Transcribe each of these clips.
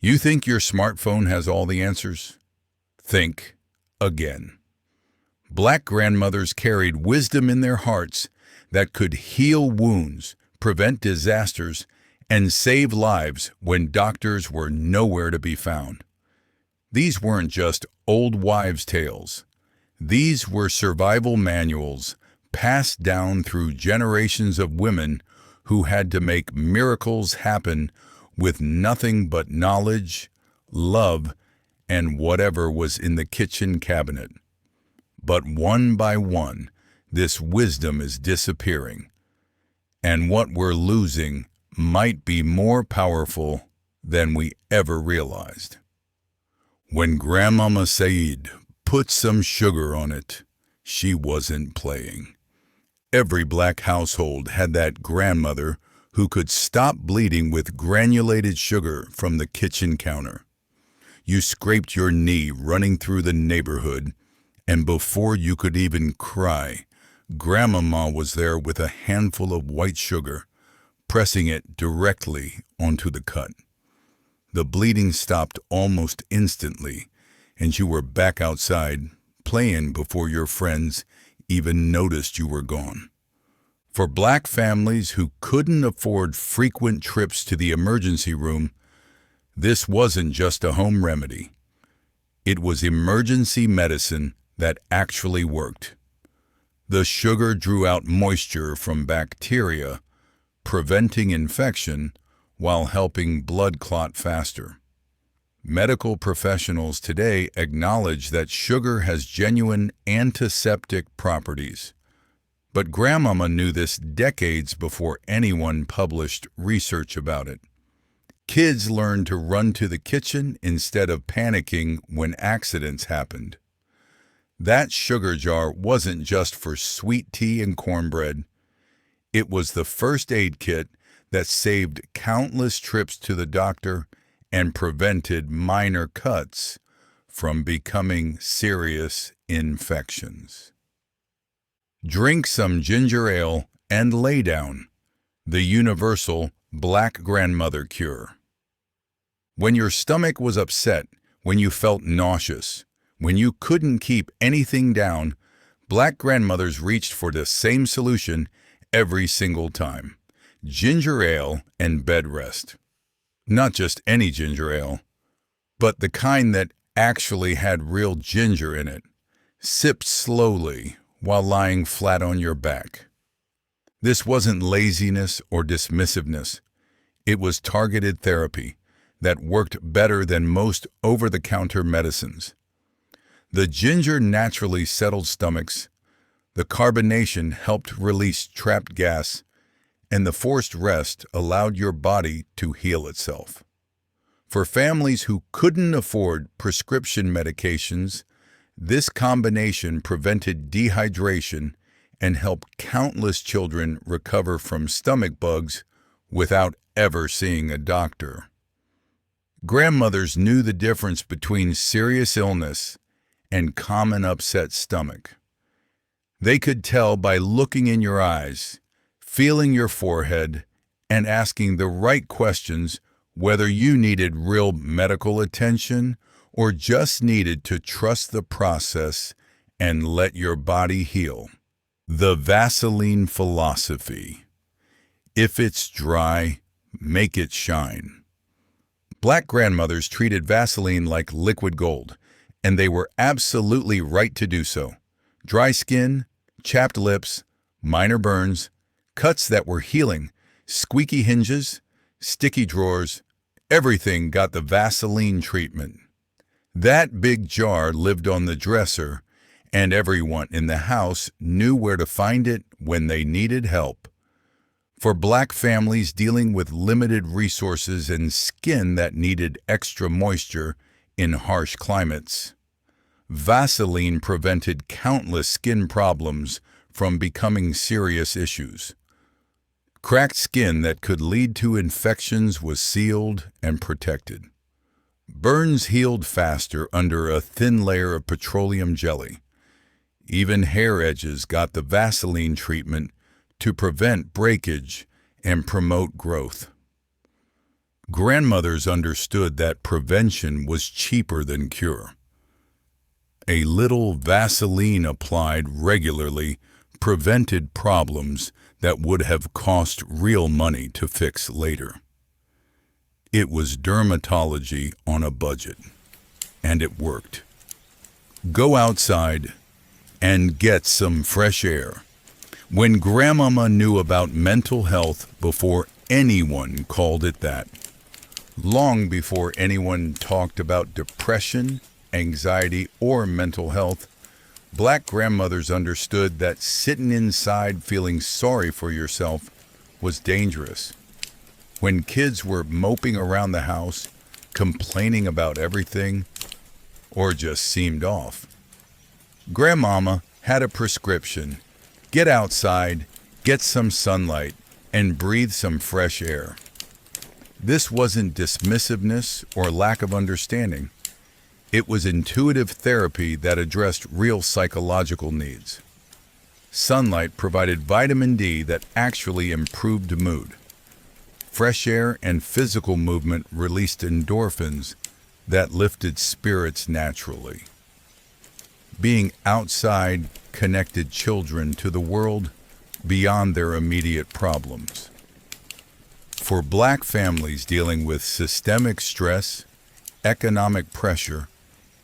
You think your smartphone has all the answers? Think again. Black grandmothers carried wisdom in their hearts that could heal wounds, prevent disasters, and save lives when doctors were nowhere to be found. These weren't just old wives' tales. These were survival manuals passed down through generations of women who had to make miracles happen with nothing but knowledge, love, and whatever was in the kitchen cabinet. But one by one, this wisdom is disappearing, and what we're losing might be more powerful than we ever realized. When Grandmama Said put some sugar on it, she wasn't playing. Every black household had that grandmother who could stop bleeding with granulated sugar from the kitchen counter. You scraped your knee running through the neighborhood, and before you could even cry, Grandmama was there with a handful of white sugar, pressing it directly onto the cut. The bleeding stopped almost instantly, and you were back outside, playing before your friends even noticed you were gone. For black families who couldn't afford frequent trips to the emergency room, this wasn't just a home remedy. It was emergency medicine that actually worked. The sugar drew out moisture from bacteria, preventing infection while helping blood clot faster. Medical professionals today acknowledge that sugar has genuine antiseptic properties. But Grandmama knew this decades before anyone published research about it. Kids learned to run to the kitchen instead of panicking when accidents happened. That sugar jar wasn't just for sweet tea and cornbread. It was the first aid kit that saved countless trips to the doctor and prevented minor cuts from becoming serious infections. Drink some ginger ale and lay down. The universal black grandmother cure. When your stomach was upset, when you felt nauseous, when you couldn't keep anything down, black grandmothers reached for the same solution every single time: ginger ale and bed rest. Not just any ginger ale, but the kind that actually had real ginger in it, sipped slowly while lying flat on your back. This wasn't laziness or dismissiveness. It was targeted therapy that worked better than most over-the-counter medicines. The ginger naturally settled stomachs, the carbonation helped release trapped gas, and the forced rest allowed your body to heal itself. For families who couldn't afford prescription medications, this combination prevented dehydration and helped countless children recover from stomach bugs without ever seeing a doctor. Grandmothers knew the difference between serious illness and common upset stomach. They could tell by looking in your eyes, feeling your forehead, and asking the right questions whether you needed real medical attention or just needed to trust the process and let your body heal. The Vaseline philosophy. If it's dry, make it shine. Black grandmothers treated Vaseline like liquid gold, and they were absolutely right to do so. Dry skin, chapped lips, minor burns, cuts that were healing, squeaky hinges, sticky drawers, everything got the Vaseline treatment. That big jar lived on the dresser, and everyone in the house knew where to find it when they needed help. For black families dealing with limited resources and skin that needed extra moisture in harsh climates, Vaseline prevented countless skin problems from becoming serious issues. Cracked skin that could lead to infections was sealed and protected. Burns healed faster under a thin layer of petroleum jelly. Even hair edges got the Vaseline treatment to prevent breakage and promote growth. Grandmothers understood that prevention was cheaper than cure. A little Vaseline applied regularly prevented problems that would have cost real money to fix later. It was dermatology on a budget, and it worked. Go outside and get some fresh air. When Grandmama knew about mental health before anyone called it that, long before anyone talked about depression, anxiety, or mental health, Black grandmothers understood that sitting inside feeling sorry for yourself was dangerous. When kids were moping around the house, complaining about everything, or just seemed off, Grandmama had a prescription: get outside, get some sunlight, and breathe some fresh air. This wasn't dismissiveness or lack of understanding. It was intuitive therapy that addressed real psychological needs. Sunlight provided vitamin D that actually improved mood. Fresh air and physical movement released endorphins that lifted spirits naturally. Being outside connected children to the world beyond their immediate problems. For Black families dealing with systemic stress, economic pressure,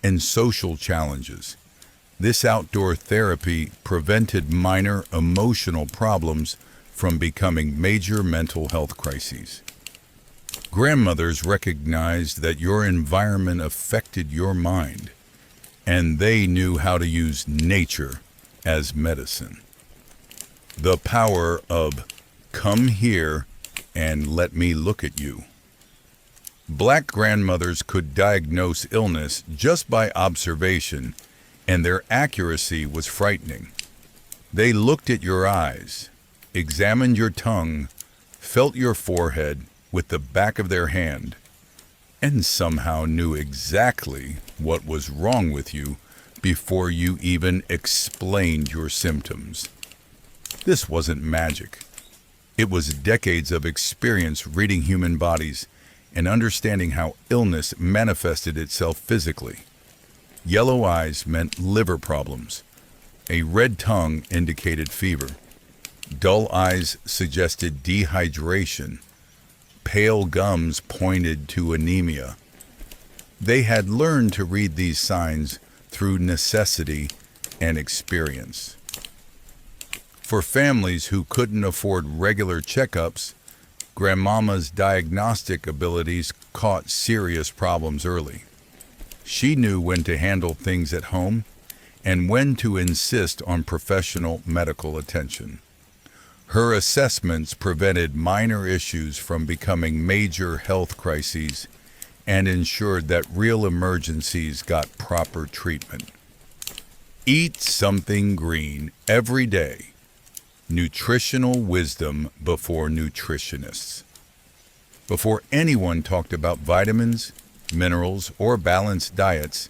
and social challenges, this outdoor therapy prevented minor emotional problems from becoming major mental health crises. Grandmothers recognized that your environment affected your mind, and they knew how to use nature as medicine. The power of "come here and let me look at you." Black grandmothers could diagnose illness just by observation, and their accuracy was frightening. They looked at your eyes, examined your tongue, felt your forehead with the back of their hand, and somehow knew exactly what was wrong with you before you even explained your symptoms. This wasn't magic. It was decades of experience reading human bodies and understanding how illness manifested itself physically. Yellow eyes meant liver problems. A red tongue indicated fever. Dull eyes suggested dehydration. Pale gums pointed to anemia. They had learned to read these signs through necessity and experience. For families who couldn't afford regular checkups, Grandmama's diagnostic abilities caught serious problems early. She knew when to handle things at home and when to insist on professional medical attention. Her assessments prevented minor issues from becoming major health crises and ensured that real emergencies got proper treatment. Eat something green every day. Nutritional wisdom before nutritionists. Before anyone talked about vitamins, minerals, or balanced diets,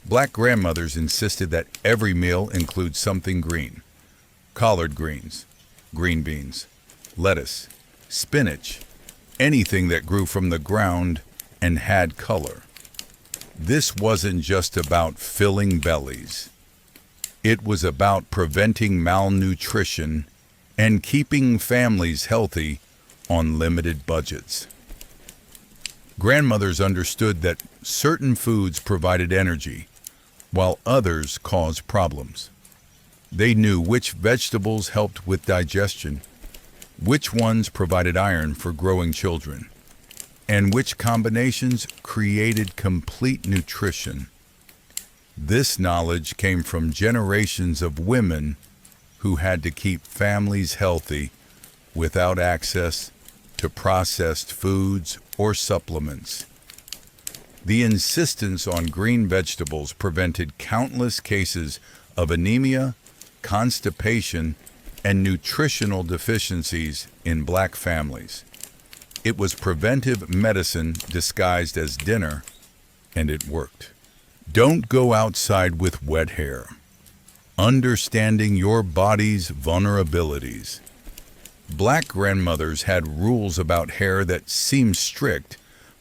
Black grandmothers insisted that every meal include something green: collard greens, green beans, lettuce, spinach, anything that grew from the ground and had color. This wasn't just about filling bellies. It was about preventing malnutrition and keeping families healthy on limited budgets. Grandmothers understood that certain foods provided energy, while others caused problems. They knew which vegetables helped with digestion, which ones provided iron for growing children, and which combinations created complete nutrition. This knowledge came from generations of women who had to keep families healthy without access to processed foods or supplements. The insistence on green vegetables prevented countless cases of anemia, constipation, and nutritional deficiencies in Black families. It was preventive medicine disguised as dinner, and it worked. Don't go outside with wet hair. Understanding your body's vulnerabilities. Black grandmothers had rules about hair that seemed strict,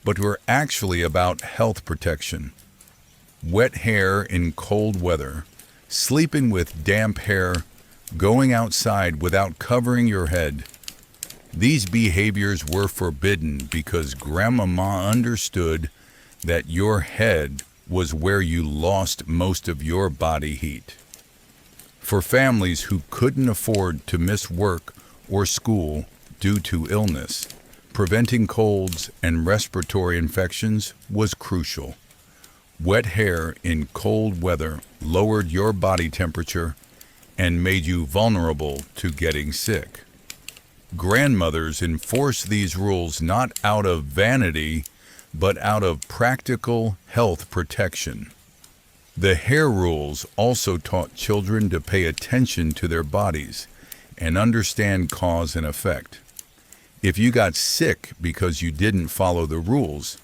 but were actually about health protection. Wet hair in cold weather, sleeping with damp hair, going outside without covering your head. These behaviors were forbidden because Grandmama understood that your head was where you lost most of your body heat. For families who couldn't afford to miss work or school due to illness, preventing colds and respiratory infections was crucial. Wet hair in cold weather lowered your body temperature and made you vulnerable to getting sick. Grandmothers enforced these rules not out of vanity, but out of practical health protection. The hair rules also taught children to pay attention to their bodies and understand cause and effect. If you got sick because you didn't follow the rules,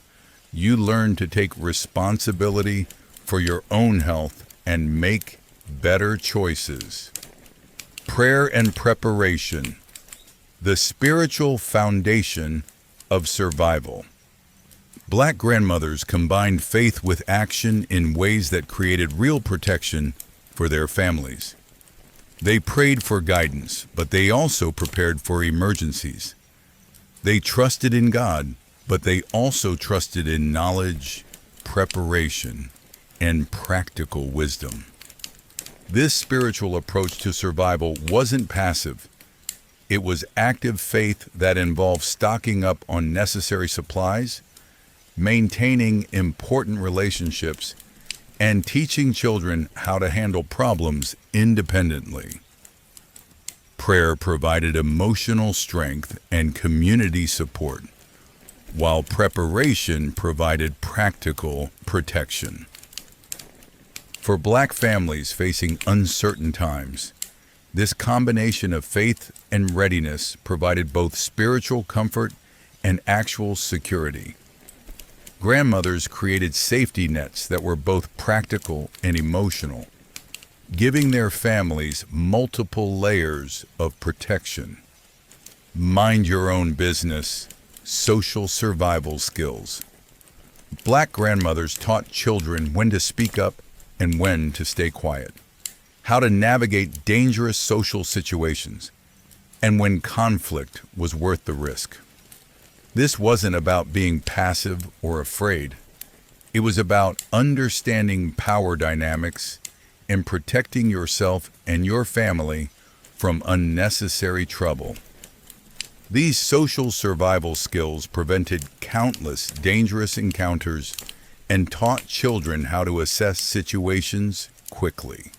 you learned to take responsibility for your own health and make better choices. Prayer and preparation, the spiritual foundation of survival. Black grandmothers combined faith with action in ways that created real protection for their families. They prayed for guidance, but they also prepared for emergencies. They trusted in God, but they also trusted in knowledge, preparation, and practical wisdom. This spiritual approach to survival wasn't passive. It was active faith that involved stocking up on necessary supplies, maintaining important relationships, and teaching children how to handle problems independently. Prayer provided emotional strength and community support, while preparation provided practical protection. For Black families facing uncertain times, this combination of faith and readiness provided both spiritual comfort and actual security. Grandmothers created safety nets that were both practical and emotional, giving their families multiple layers of protection. Mind your own business, social survival skills. Black grandmothers taught children when to speak up and when to stay quiet, how to navigate dangerous social situations, and when conflict was worth the risk. This wasn't about being passive or afraid. It was about understanding power dynamics and protecting yourself and your family from unnecessary trouble. These social survival skills prevented countless dangerous encounters and taught children how to assess situations quickly.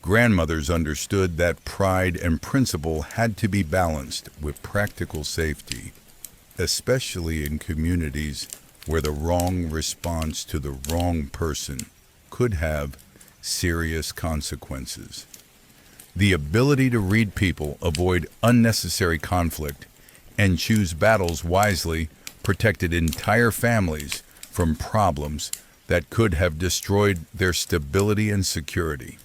Grandmothers understood that pride and principle had to be balanced with practical safety, especially in communities where the wrong response to the wrong person could have serious consequences. The ability to read people, avoid unnecessary conflict, and choose battles wisely protected entire families from problems that could have destroyed their stability and security.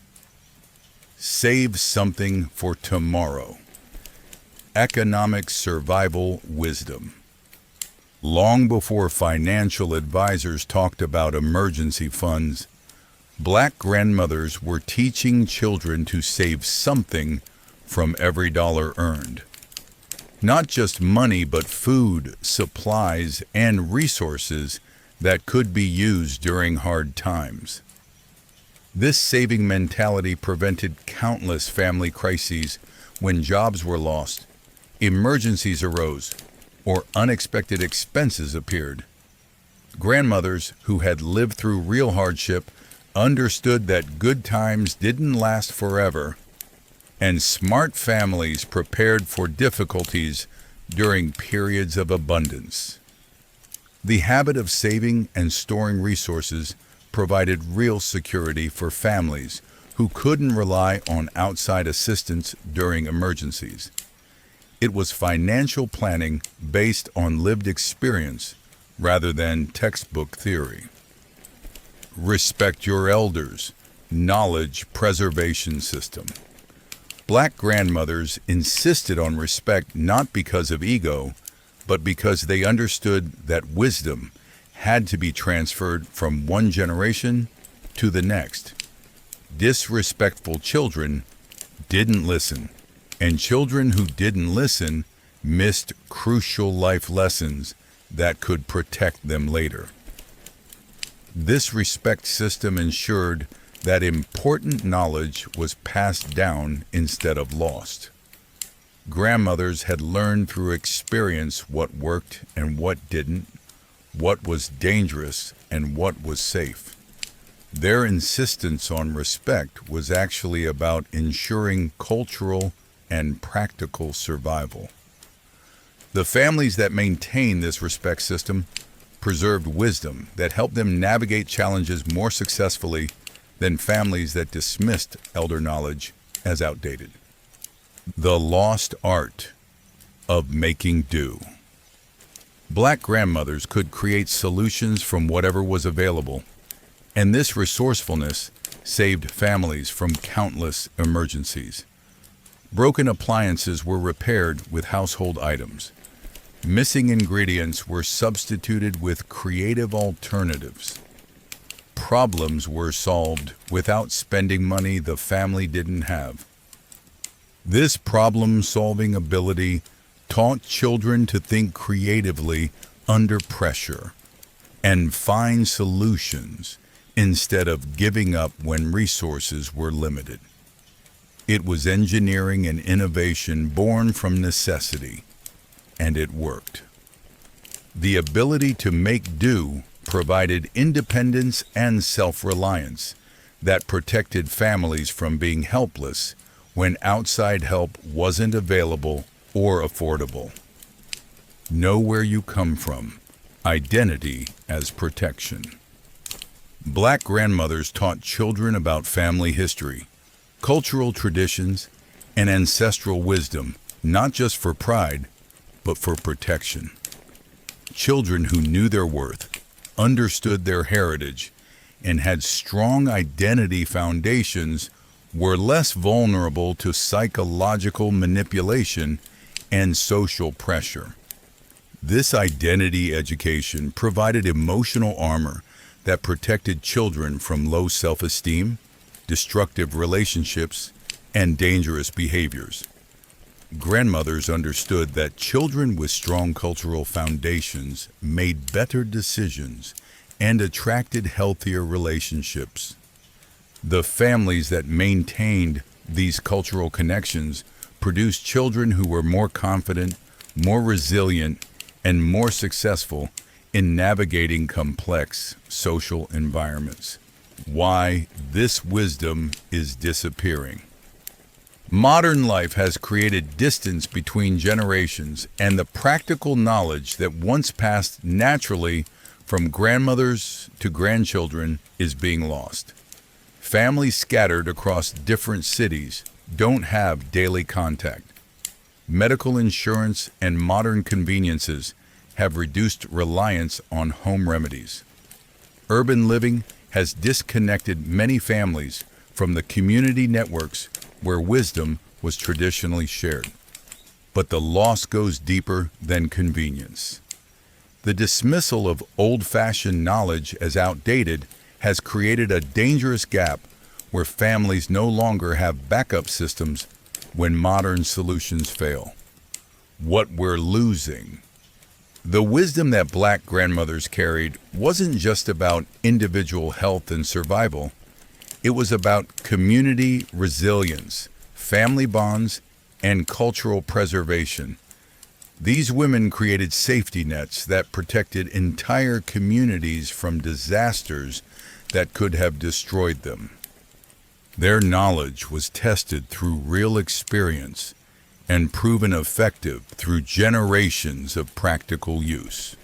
Save something for tomorrow. Economic survival wisdom. Long before financial advisors talked about emergency funds, Black grandmothers were teaching children to save something from every dollar earned. Not just money, but food, supplies, and resources that could be used during hard times. This saving mentality prevented countless family crises when jobs were lost, emergencies arose, or unexpected expenses appeared. Grandmothers who had lived through real hardship understood that good times didn't last forever, and smart families prepared for difficulties during periods of abundance. The habit of saving and storing resources provided real security for families who couldn't rely on outside assistance during emergencies. It was financial planning based on lived experience rather than textbook theory. Respect your elders, knowledge preservation system. Black grandmothers insisted on respect not because of ego, but because they understood that wisdom had to be transferred from one generation to the next. Disrespectful children didn't listen, and children who didn't listen missed crucial life lessons that could protect them later. This respect system ensured that important knowledge was passed down instead of lost. Grandmothers had learned through experience what worked and what didn't, what was dangerous and what was safe. Their insistence on respect was actually about ensuring cultural and practical survival. The families that maintained this respect system preserved wisdom that helped them navigate challenges more successfully than families that dismissed elder knowledge as outdated. The lost art of making do. Black grandmothers could create solutions from whatever was available, and this resourcefulness saved families from countless emergencies. Broken appliances were repaired with household items. Missing ingredients were substituted with creative alternatives. Problems were solved without spending money the family didn't have. This problem-solving ability taught children to think creatively under pressure and find solutions instead of giving up when resources were limited. It was engineering and innovation born from necessity, and it worked. The ability to make do provided independence and self-reliance that protected families from being helpless when outside help wasn't available or affordable. Know where you come from. Identity as protection. Black grandmothers taught children about family history, cultural traditions, and ancestral wisdom, not just for pride, but for protection. Children who knew their worth, understood their heritage, and had strong identity foundations were less vulnerable to psychological manipulation and social pressure. This identity education provided emotional armor that protected children from low self-esteem, destructive relationships, and dangerous behaviors. Grandmothers understood that children with strong cultural foundations made better decisions and attracted healthier relationships. The families that maintained these cultural connections produced children who were more confident, more resilient, and more successful in navigating complex social environments. Why this wisdom is disappearing. Modern life has created distance between generations, and the practical knowledge that once passed naturally from grandmothers to grandchildren is being lost. Families scattered across different cities don't have daily contact. Medical insurance and modern conveniences have reduced reliance on home remedies. Urban living has disconnected many families from the community networks where wisdom was traditionally shared. But the loss goes deeper than convenience. The dismissal of old-fashioned knowledge as outdated has created a dangerous gap where families no longer have backup systems when modern solutions fail. What we're losing. The wisdom that Black grandmothers carried wasn't just about individual health and survival. It was about community resilience, family bonds, and cultural preservation. These women created safety nets that protected entire communities from disasters that could have destroyed them. Their knowledge was tested through real experience and proven effective through generations of practical use.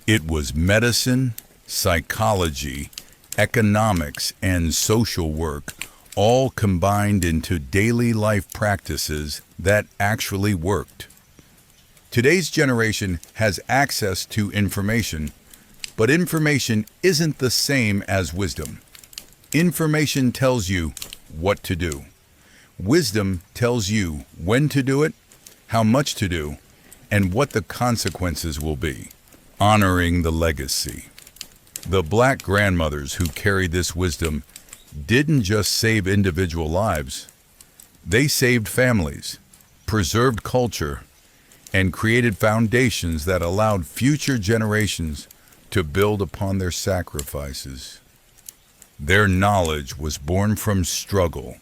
It was medicine, psychology, economics, and social work all combined into daily life practices that actually worked. Today's generation has access to information, but information isn't the same as wisdom. Information tells you what to do. Wisdom tells you when to do it, how much to do, and what the consequences will be. Honoring the legacy. The Black grandmothers who carried this wisdom didn't just save individual lives. They saved families, preserved culture, and created foundations that allowed future generations to build upon their sacrifices. Their knowledge was born from struggle,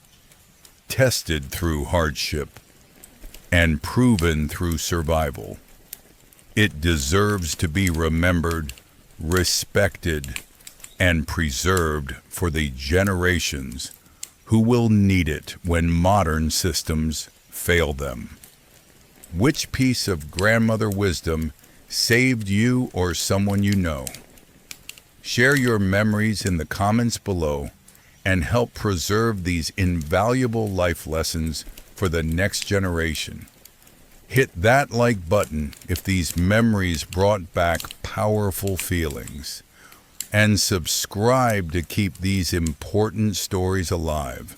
tested through hardship, and proven through survival. It deserves to be remembered, respected, and preserved for the generations who will need it when modern systems fail them. Which piece of grandmother wisdom saved you or someone you know? Share your memories in the comments below and help preserve these invaluable life lessons for the next generation. Hit that like button if these memories brought back powerful feelings. And subscribe to keep these important stories alive.